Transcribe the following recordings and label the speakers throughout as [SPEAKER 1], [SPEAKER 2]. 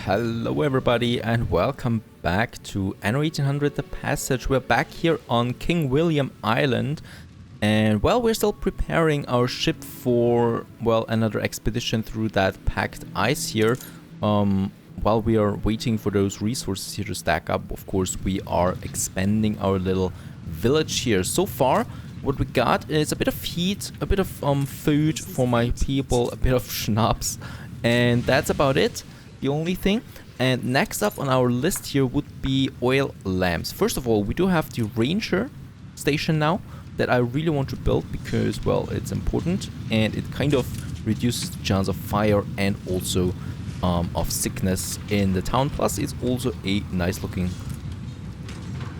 [SPEAKER 1] Hello everybody and welcome back to Anno 1800 The Passage. We're back here on King William Island and well, we're still preparing our ship for, well, another expedition through that packed ice here. While we are waiting for those resources here to stack up, of course we are expanding our little village here. So far what we got is a bit of heat, a bit of food for my people, a bit of schnapps, and that's about it. The only thing. And next up on our list here would be oil lamps. First of all, we do have the ranger station now that I really want to build because, well, it's important and it kind of reduces the chance of fire and also of sickness in the town. Plus it's also a nice looking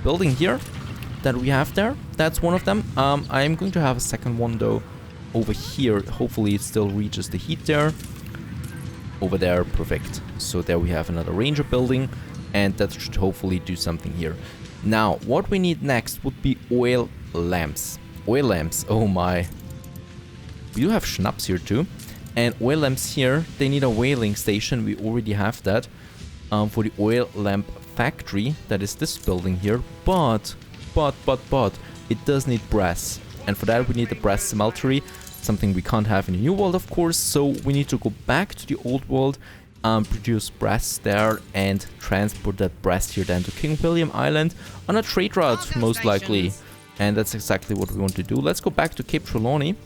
[SPEAKER 1] building here that we have there. That's one of them. I'm going to have a second one though over here. Hopefully it still reaches the heat there. Over there, perfect. So there we have another ranger building and that should hopefully do something here. Now what we need next would be oil lamps. Oil lamps, oh my. We do have schnapps here too. And oil lamps here, they need a whaling station. We already have that for the oil lamp factory. That is this building here. But it does need brass. And for that we need the brass smeltery. Something we can't have in the new world, of course, so we need to go back to the old world, produce brass there and transport that brass here then to King William Island on a trade route, most likely. And that's exactly what we want to do. Let's go back to Cape Trelawney.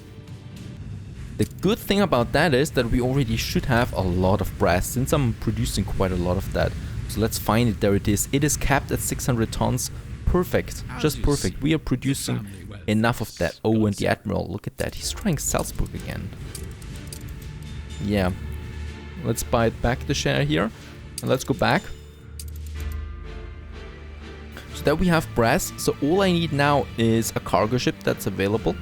[SPEAKER 1] The good thing about that is that we already should have a lot of brass, since I'm producing quite a lot of that. So let's find it. There it is. It is capped at 600 tons. Perfect. Just perfect. We are producing enough of that. Oh, and the Admiral, look at that. He's trying Salzburg again. Yeah. Let's buy it back, the share here. And let's go back. So there we have brass. So all I need now is a cargo ship that's available.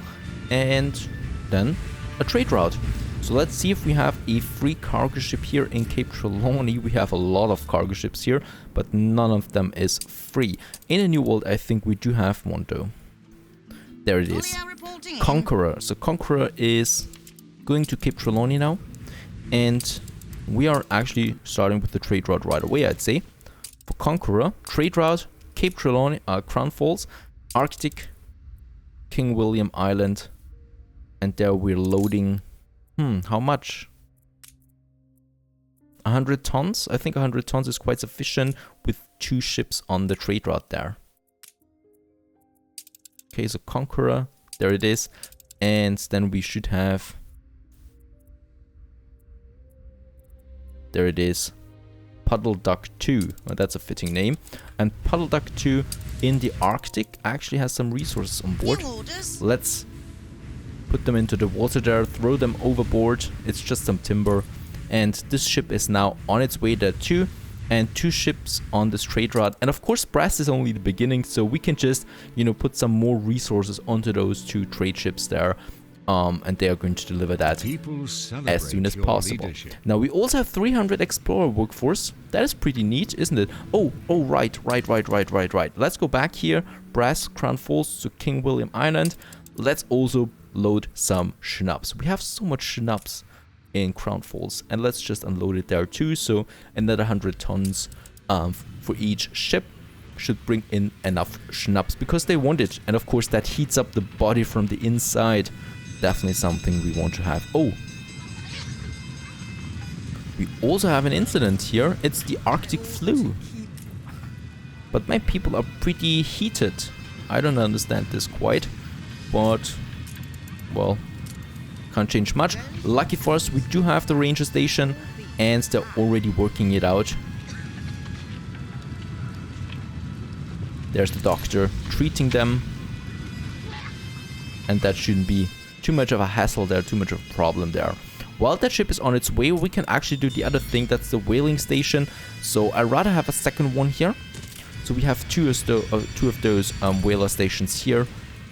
[SPEAKER 1] And then a trade route. So let's see if we have a free cargo ship here in Cape Trelawney. We have a lot of cargo ships here, but none of them is free. In a new world, I think we do have one though. There it is. Conqueror. So Conqueror is going to Cape Trelawney now. And we are actually starting with the trade route right away, I'd say. For Conqueror, trade route, Cape Trelawney, Crown Falls, Arctic, King William Island. And there we're loading... how much? 100 tons? I think 100 tons is quite sufficient with 2 ships on the trade route there. Okay, so Conqueror, there it is. And then we should have... There it is. Puddle Duck 2. Well, that's a fitting name. And Puddle Duck 2 in the Arctic actually has some resources on board. Let's put them into the water there, throw them overboard. It's just some timber. And this ship is now on its way there too. And 2 ships on this trade route. And of course, brass is only the beginning, so we can just, you know, put some more resources onto those 2 trade ships there. And they are going to deliver that as soon as possible. Now, we also have 300 explorer workforce. That is pretty neat, isn't it? Oh, right. Let's go back here. Brass, Crown Falls to King William Island. Let's also load some schnapps. We have so much schnapps in Crown Falls, and let's just unload it there too. So another 100 tons for each ship should bring in enough schnapps because they want it. And of course that heats up the body from the inside. Definitely something we want to have. Oh, we also have an incident here. It's the Arctic flu, but my people are pretty heated. I don't understand this quite, but well, can't change much. Lucky for us, we do have the ranger station and they're already working it out. There's the doctor treating them. And that shouldn't be too much of a hassle there, too much of a problem there. While that ship is on its way, we can actually do the other thing. That's the whaling station. So I'd rather have a second one here. So we have two of those whaler stations here.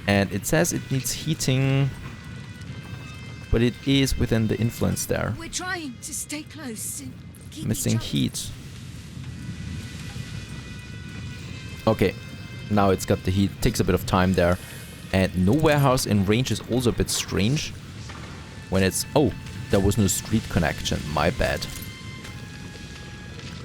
[SPEAKER 1] And it says it needs heating, but it is within the influence there.
[SPEAKER 2] We're trying to stay close and keep
[SPEAKER 1] missing heat. Okay, now it's got the heat. Takes a bit of time there. And no warehouse in range is also a bit strange. When it's... Oh, there was no street connection. My bad.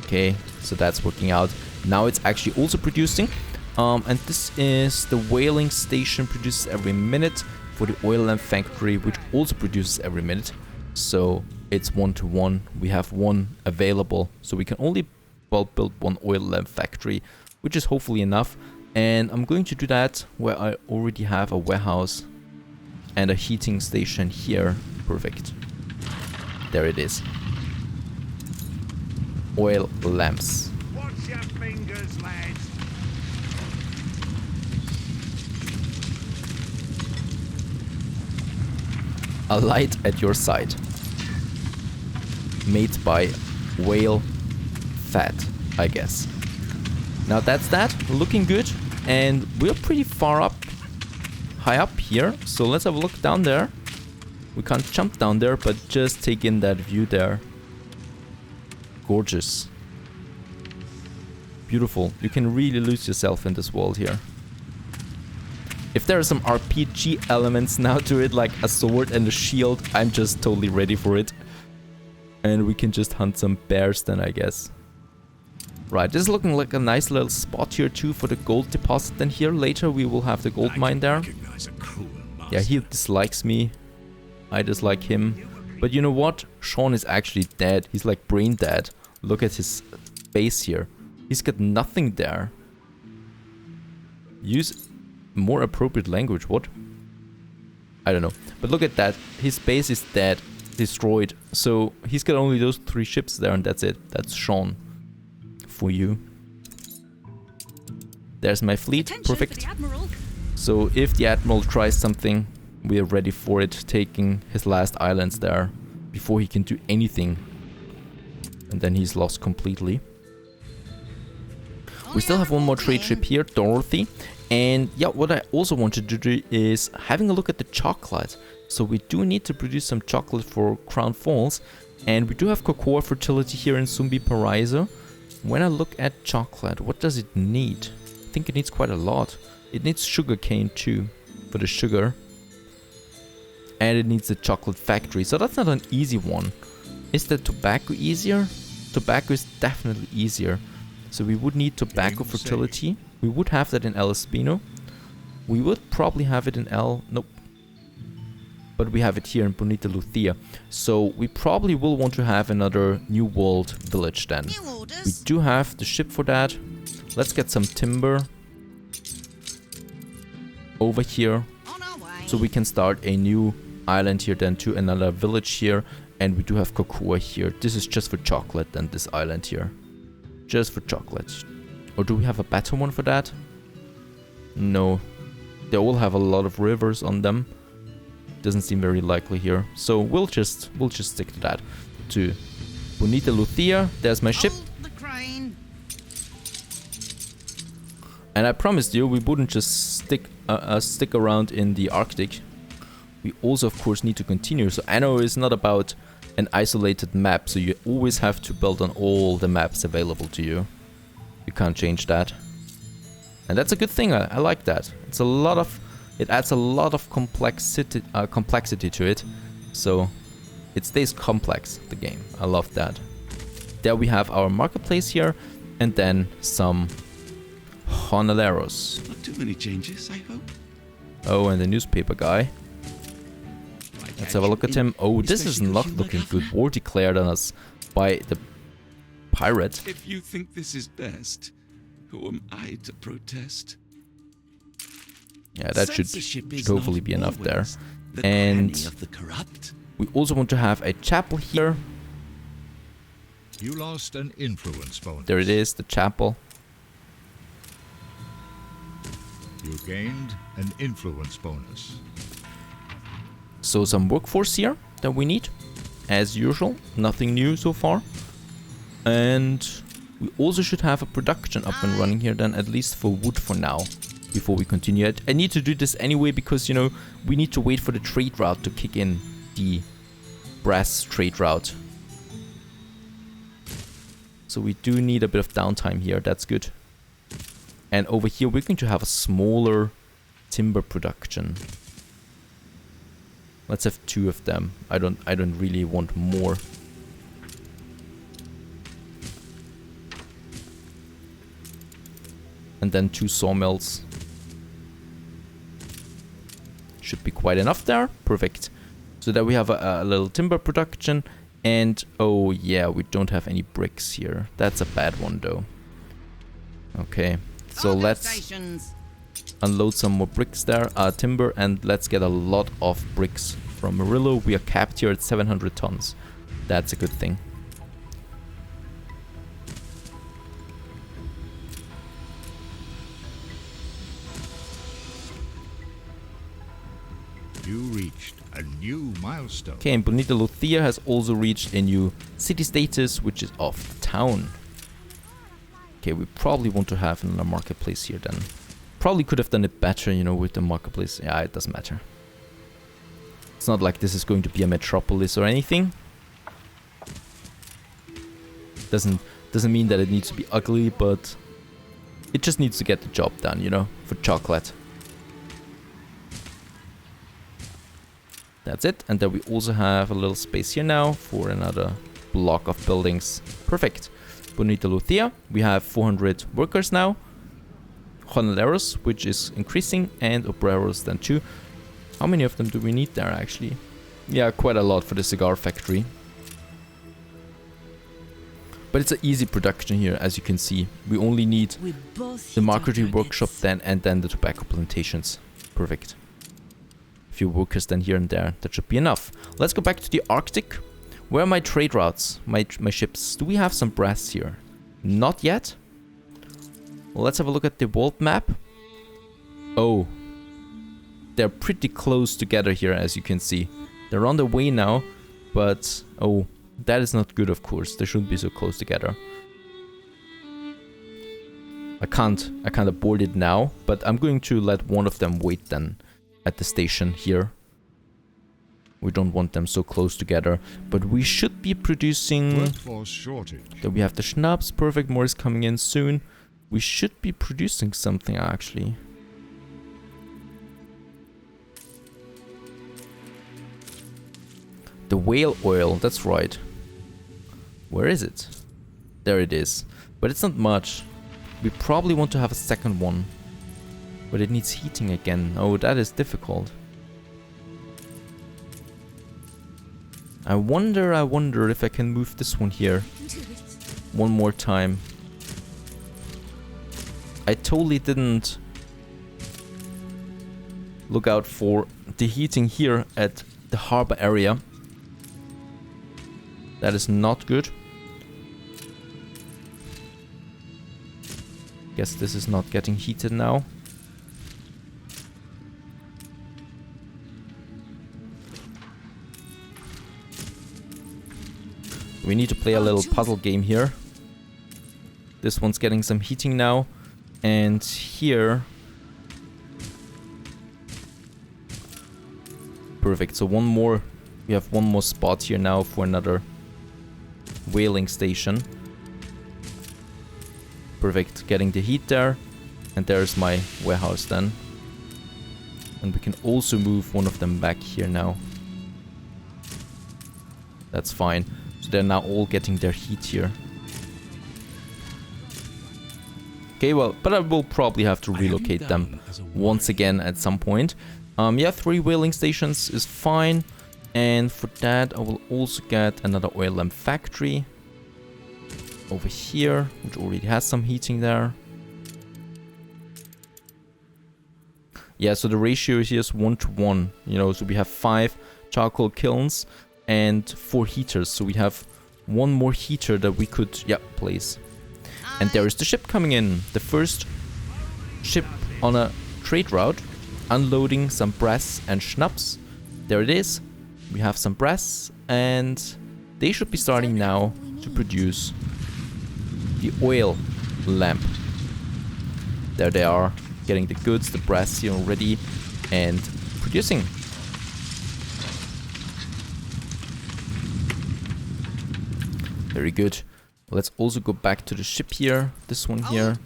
[SPEAKER 1] Okay, so that's working out. Now it's actually also producing. And this is the whaling station, produces every minute, for the oil lamp factory, which also produces every minute. So it's 1-to-1. We have one available, so we can only build one oil lamp factory, which is hopefully enough. And I'm going to do that where I already have a warehouse and a heating station here. Perfect. There it is. Oil lamps.
[SPEAKER 3] Watch your fingers, lads.
[SPEAKER 1] A light at your side. Made by whale fat, I guess. Now that's that. Looking good. And we're pretty far up. High up here. So let's have a look down there. We can't jump down there, but just take in that view there. Gorgeous. Beautiful. You can really lose yourself in this world here. If there are some RPG elements now to it, like a sword and a shield, I'm just totally ready for it. And we can just hunt some bears then, I guess. Right, this is looking like a nice little spot here too for the gold deposit. Then here later we will have the gold mine there. Yeah, he dislikes me. I dislike him. But you know what? Sean is actually dead. He's like brain dead. Look at his face here. He's got nothing there. Use more appropriate language. What? I don't know. But look at that. His base is dead. Destroyed. So he's got only those 3 ships there and that's it. That's Sean. For you. There's my fleet. Perfect. So if the Admiral tries something, we are ready for it. Taking his last islands there before he can do anything. And then he's lost completely. We still have one more trade ship here, Dorothy. And yeah, what I also wanted to do is having a look at the chocolate. So we do need to produce some chocolate for Crown Falls. And we do have cocoa fertility here in Sumbi Paraiso. When I look at chocolate, what does it need? I think it needs quite a lot. It needs sugarcane too, for the sugar. And it needs a chocolate factory. So that's not an easy one. Is the tobacco easier? Tobacco is definitely easier. So we would need tobacco fertility. We would have that in El Espino. We would probably have it in Nope. But we have it here in Bonita Lucia. So we probably will want to have another New World village then. We do have the ship for that. Let's get some timber over here. So we can start a new island here then to another village here. And we do have cocoa here. This is just for chocolate then, this island here. Just for chocolate. Or do we have a better one for that? No. They all have a lot of rivers on them. Doesn't seem very likely here. So we'll just stick to that. To Bonita Lucia. There's my ship. And I promised you we wouldn't just stick around in the Arctic. We also of course need to continue. So Anno is not about an isolated map, so you always have to build on all the maps available to you. You can't change that. And that's a good thing. I like that. It adds a lot of complexity to it. So it stays complex, the game. I love that. There we have our marketplace here. And then some Honoleros.
[SPEAKER 3] Not too many changes, I hope.
[SPEAKER 1] Oh, and the newspaper guy. Let's have a look at him. Oh, this is not looking good. War declared on us by the pirate.
[SPEAKER 3] If you think this is best, who am I to protest?
[SPEAKER 1] Yeah, that should hopefully be enough there. And we also want to have a chapel here.
[SPEAKER 4] You lost an influence bonus.
[SPEAKER 1] There it is, the chapel.
[SPEAKER 4] You gained an influence bonus.
[SPEAKER 1] So some workforce here that we need. As usual, nothing new so far. And we also should have a production up and running here then, at least for wood for now. Before we continue. I need to do this anyway because, you know, we need to wait for the trade route to kick in. The brass trade route. So we do need a bit of downtime here. That's good. And over here we're going to have a smaller timber production. Let's have 2 of them. I don't really want more. And then 2 sawmills. Should be quite enough there. Perfect. So that we have a little timber production. And, oh yeah, we don't have any bricks here. That's a bad one though. Okay, so let's unload some more bricks there, timber, and let's get a lot of bricks from Murillo. We are capped here at 700 tons. That's a good thing.
[SPEAKER 4] You reached a new milestone.
[SPEAKER 1] Okay, and Bonita Luthia has also reached a new city status, which is of the town. Okay, we probably want to have another marketplace here then. Probably could have done it better, you know, with the marketplace. Yeah, it doesn't matter. It's not like this is going to be a metropolis or anything. Doesn't mean that it needs to be ugly, but it just needs to get the job done, you know, for chocolate. That's it. And then we also have a little space here now for another block of buildings. Perfect. Bonita Luthia. We have 400 workers now. Jornaleros, which is increasing, and obreros then too. How many of them do we need there actually? Yeah, quite a lot for the cigar factory. But it's an easy production here, as you can see. We only need the marketing workshop then, and then the tobacco plantations. Perfect. Few workers then here and there. That should be enough. Let's go back to the Arctic. Where are my trade routes? My ships. Do we have some brass here? Not yet. Well, let's have a look at the world map. Oh. They're pretty close together here, as you can see. They're on their way now, but oh, that is not good, of course. They shouldn't be so close together. I can't abort it now, but I'm going to let one of them wait then at the station here. We don't want them so close together, but we should be producing...
[SPEAKER 4] Workforce shortage.
[SPEAKER 1] Then we have the schnapps. Perfect, more is coming in soon. We should be producing something actually. The whale oil, that's right. Where is it? There it is. But it's not much. We probably want to have a second one. But it needs heating again. Oh, that is difficult. I wonder if I can move this one here. One more time. I totally didn't look out for the heating here at the harbor area. That is not good. Guess this is not getting heated now. We need to play a little puzzle game here. This one's getting some heating now. And here... Perfect, so one more... We have one more spot here now for another whaling station. Perfect, getting the heat there. And there's my warehouse then. And we can also move one of them back here now. That's fine. So they're now all getting their heat here. Okay, well, but I will probably have to relocate them once again at some point. Yeah, 3 whaling stations is fine. And for that, I will also get another oil lamp factory over here, which already has some heating there. Yeah, so the ratio here is 1:1. You know, so we have 5 charcoal kilns and 4 heaters. So we have one more heater that we could, yeah, place. And there is the ship coming in. The first ship on a trade route, unloading some brass and schnapps. There it is. We have some brass, and they should be starting now to produce the oil lamp. There they are, getting the goods, the brass here already, and producing. Very good. Let's also go back to the ship here, this one here,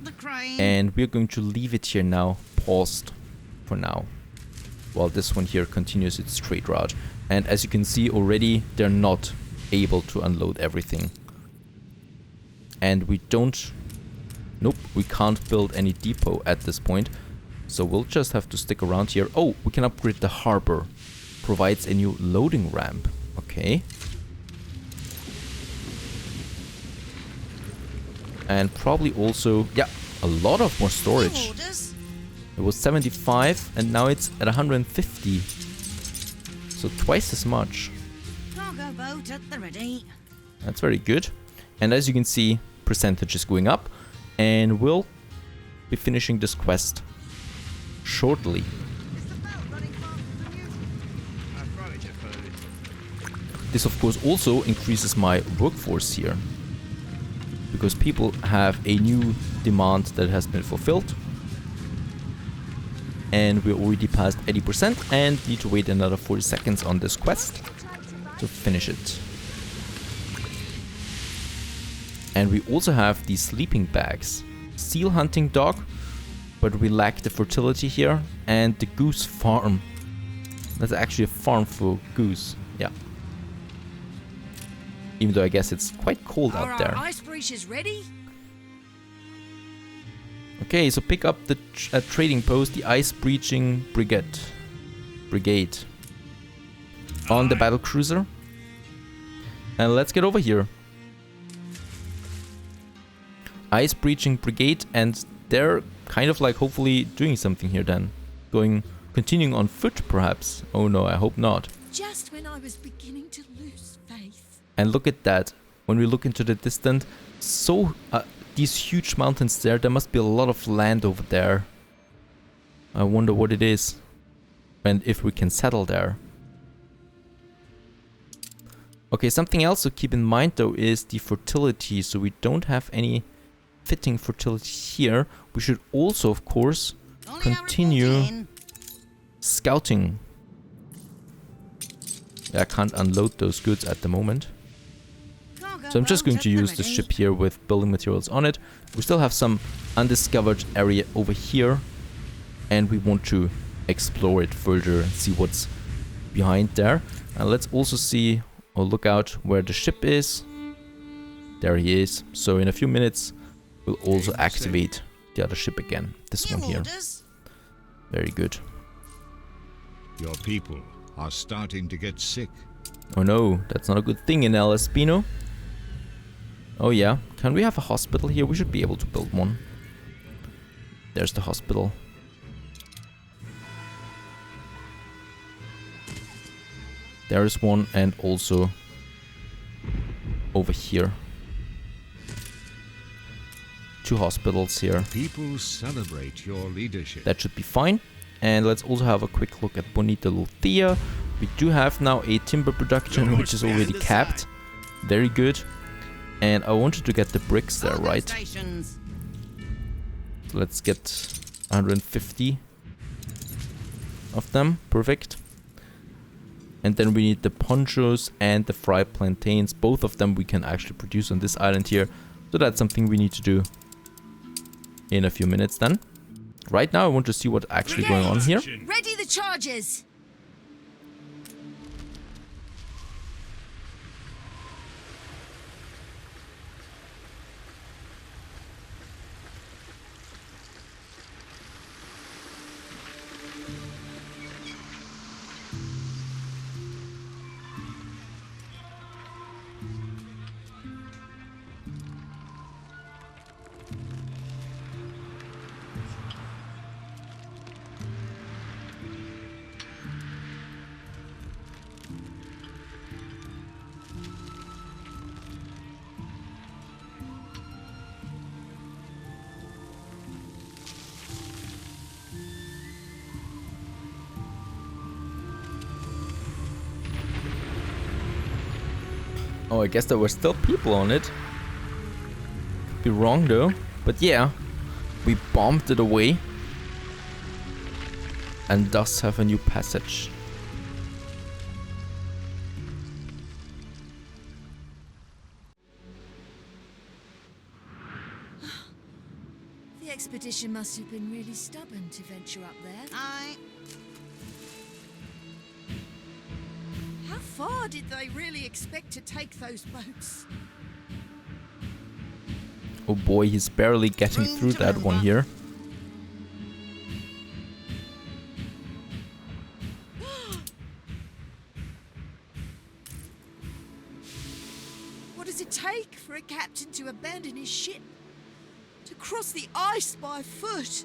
[SPEAKER 1] and we're going to leave it here now, paused for now, while this one here continues its trade route. And as you can see already, they're not able to unload everything. And we don't Nope, we can't build any depot at this point. So we'll just have to stick around here. Oh, we can upgrade the harbor. Provides a new loading ramp. Okay. And probably also, yeah, a lot of more storage. It was 75 and now it's at 150. So twice as much.
[SPEAKER 2] Cargo boat at the ready.
[SPEAKER 1] That's very good. And as you can see, percentage is going up. And we'll be finishing this quest shortly. This of course also increases my workforce here, because people have a new demand that has been fulfilled. And we're already past 80% and need to wait another 40 seconds on this quest to finish it. And we also have these sleeping bags. Seal hunting dog, but we lack the fertility here. And the goose farm. That's actually a farm for goose. Yeah. Even though I guess it's quite cold out there.
[SPEAKER 2] Our ice breach is ready.
[SPEAKER 1] Okay, so pick up the trading post, the ice breaching brigade. On the battle cruiser. And let's get over here. Ice breaching brigade, and they're kind of like hopefully doing something here then. Continuing on foot perhaps. Oh no, I hope not.
[SPEAKER 2] Just when I was beginning to lose faith.
[SPEAKER 1] And look at that. When we look into the distance, these huge mountains there must be a lot of land over there. I wonder what it is. And if we can settle there. Okay, something else to keep in mind though is the fertility. So we don't have any fitting fertility here. We should also, of course, continue scouting. Yeah, I can't unload those goods at the moment. So I'm just going to use the ship here with building materials on it. We still have some undiscovered area over here. And we want to explore it further and see what's behind there. And let's also see or look out where the ship is. There he is. So in a few minutes, we'll also activate the other ship again. This one here. Very good.
[SPEAKER 4] Your people are starting to get sick.
[SPEAKER 1] Oh no, that's not a good thing in El Espino. Oh yeah, can we have a hospital here? We should be able to build one. There's the hospital. There is one, and also over here. 2 hospitals here.
[SPEAKER 4] People celebrate your leadership.
[SPEAKER 1] That should be fine. And let's also have a quick look at Bonita Lucia. We do have now a timber production, which is already capped. Very good. And I wanted to get the bricks there, right? So let's get 150 of them. Perfect. And then we need the ponchos and the fried plantains. Both of them we can actually produce on this island here. So that's something we need to do in a few minutes then. Right now I want to see what's actually going on here.
[SPEAKER 2] Ready the charges.
[SPEAKER 1] Oh, I guess there were still people on it. Could be wrong though. But yeah, we bombed it away. And thus have a new passage.
[SPEAKER 2] The expedition must have been really stubborn to venture up there. How far did they really expect to take those boats?
[SPEAKER 1] Oh boy, he's barely getting through that one here.
[SPEAKER 2] What does it take for a captain to abandon his ship? To cross the ice by foot?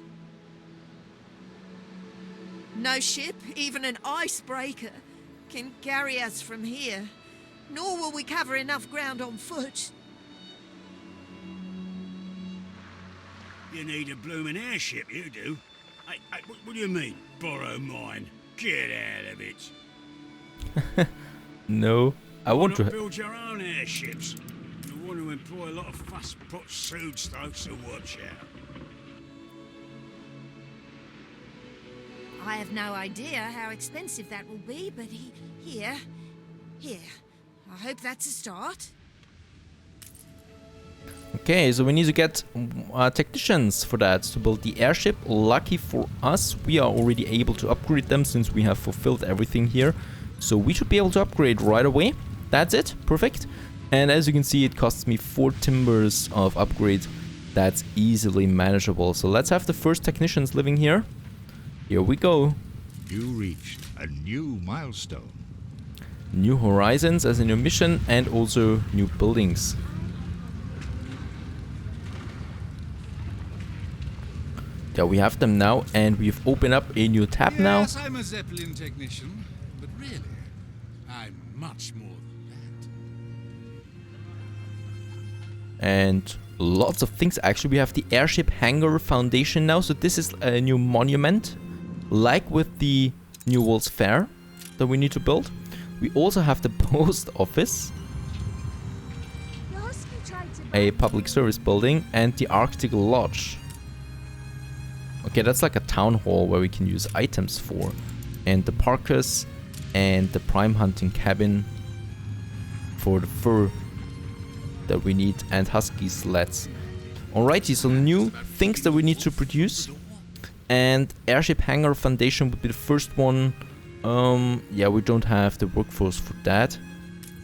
[SPEAKER 2] No ship, even an icebreaker, can carry us from here. Nor will we cover enough ground on foot.
[SPEAKER 5] You need a bloomin' airship, you do. Hey, what do you mean, borrow mine? Get out of it.
[SPEAKER 1] No, I want to...
[SPEAKER 5] build your own airships. You want to employ a lot of fuss-pot suits, though, so watch out.
[SPEAKER 2] I have no idea how expensive that will be, but here. I hope that's a start.
[SPEAKER 1] Okay, so we need to get technicians for that to build the airship. Lucky for us, we are already able to upgrade them since we have fulfilled everything here. So we should be able to upgrade right away. That's it, perfect. And as you can see, it costs me 4 timbers of upgrade. That's easily manageable. So let's have the first technicians living here. Here we go.
[SPEAKER 4] You reached a new milestone.
[SPEAKER 1] New horizons as a new mission and also new buildings. Yeah, we have them now and we've opened up a new tab now.
[SPEAKER 6] Yes, I'm a Zeppelin technician, but really, I'm much more than that.
[SPEAKER 1] And lots of things. Actually, we have the airship hangar foundation now. So this is a new monument, like with the New World's Fair that we need to build. We also have the post office, a public service building, and the Arctic Lodge. Okay, that's like a town hall where we can use items for. And the parkas and the prime hunting cabin for the fur that we need, and husky sleds. Alrighty, so new things that we need to produce. And airship hangar foundation would be the first one. Yeah, we don't have the workforce for that.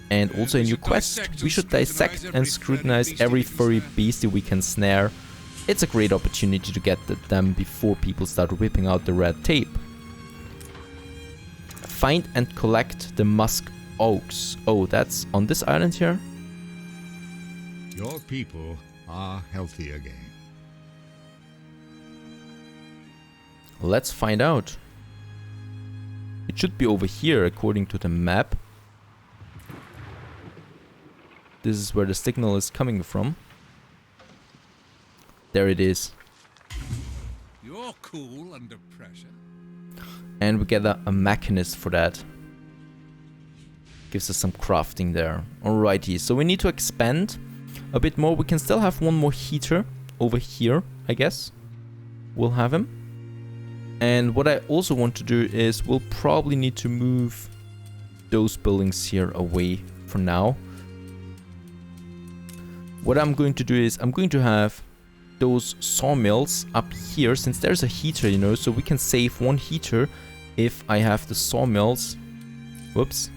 [SPEAKER 1] And also a new quest. We should dissect and scrutinize every furry beastie we can snare. It's a great opportunity to get them before people start whipping out the red tape. Find and collect the musk oaks. Oh, that's on this island here?
[SPEAKER 4] Your people are healthy again.
[SPEAKER 1] Let's find out. It should be over here according to the map. This is where the signal is coming from. There it is.
[SPEAKER 6] You're cool under pressure.
[SPEAKER 1] And we get a mechanist for that. Gives us some crafting there. Alrighty, so we need to expand a bit more. We can still have one more heater over here, I guess. We'll have him. And what I also want to do is we'll probably need to move those buildings here away for now. What I'm going to do is I'm going to have those sawmills up here, since there's a heater, you know, so we can save one heater if I have the sawmills, whoops,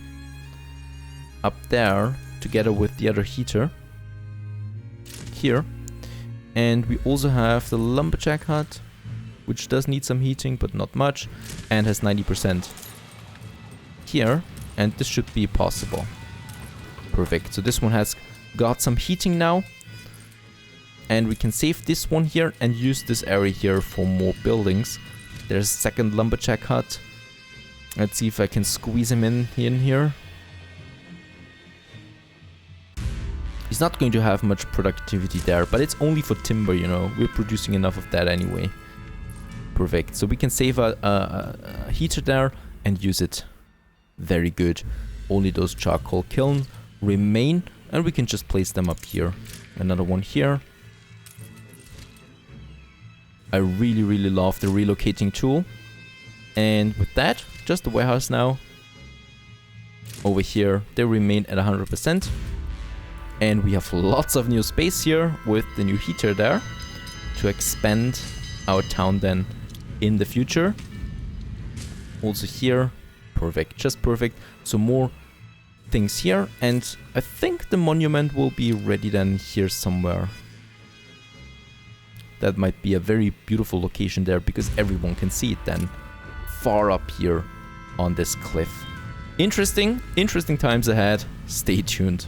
[SPEAKER 1] up there together with the other heater here. And we also have the lumberjack hut, which does need some heating, but not much, and has 90% here, and this should be possible. Perfect, so this one has got some heating now, and we can save this one here and use this area here for more buildings. There's a second lumberjack hut. Let's see if I can squeeze him in here. He's not going to have much productivity there, but it's only for timber, you know, we're producing enough of that anyway. Perfect, so we can save a heater there and use it. Very good. Only those charcoal kilns remain, and we can just place them up here. Another one here. I really love the relocating tool. And with that, just the warehouse now. Over here, they remain at 100%. And we have lots of new space here with the new heater there to expand our town then in the future. Also here, perfect, just perfect. So more things here, and I think the monument will be ready then here somewhere. that might be a very beautiful location there because everyone can see it then far up here on this cliff. Interesting times ahead. Stay tuned.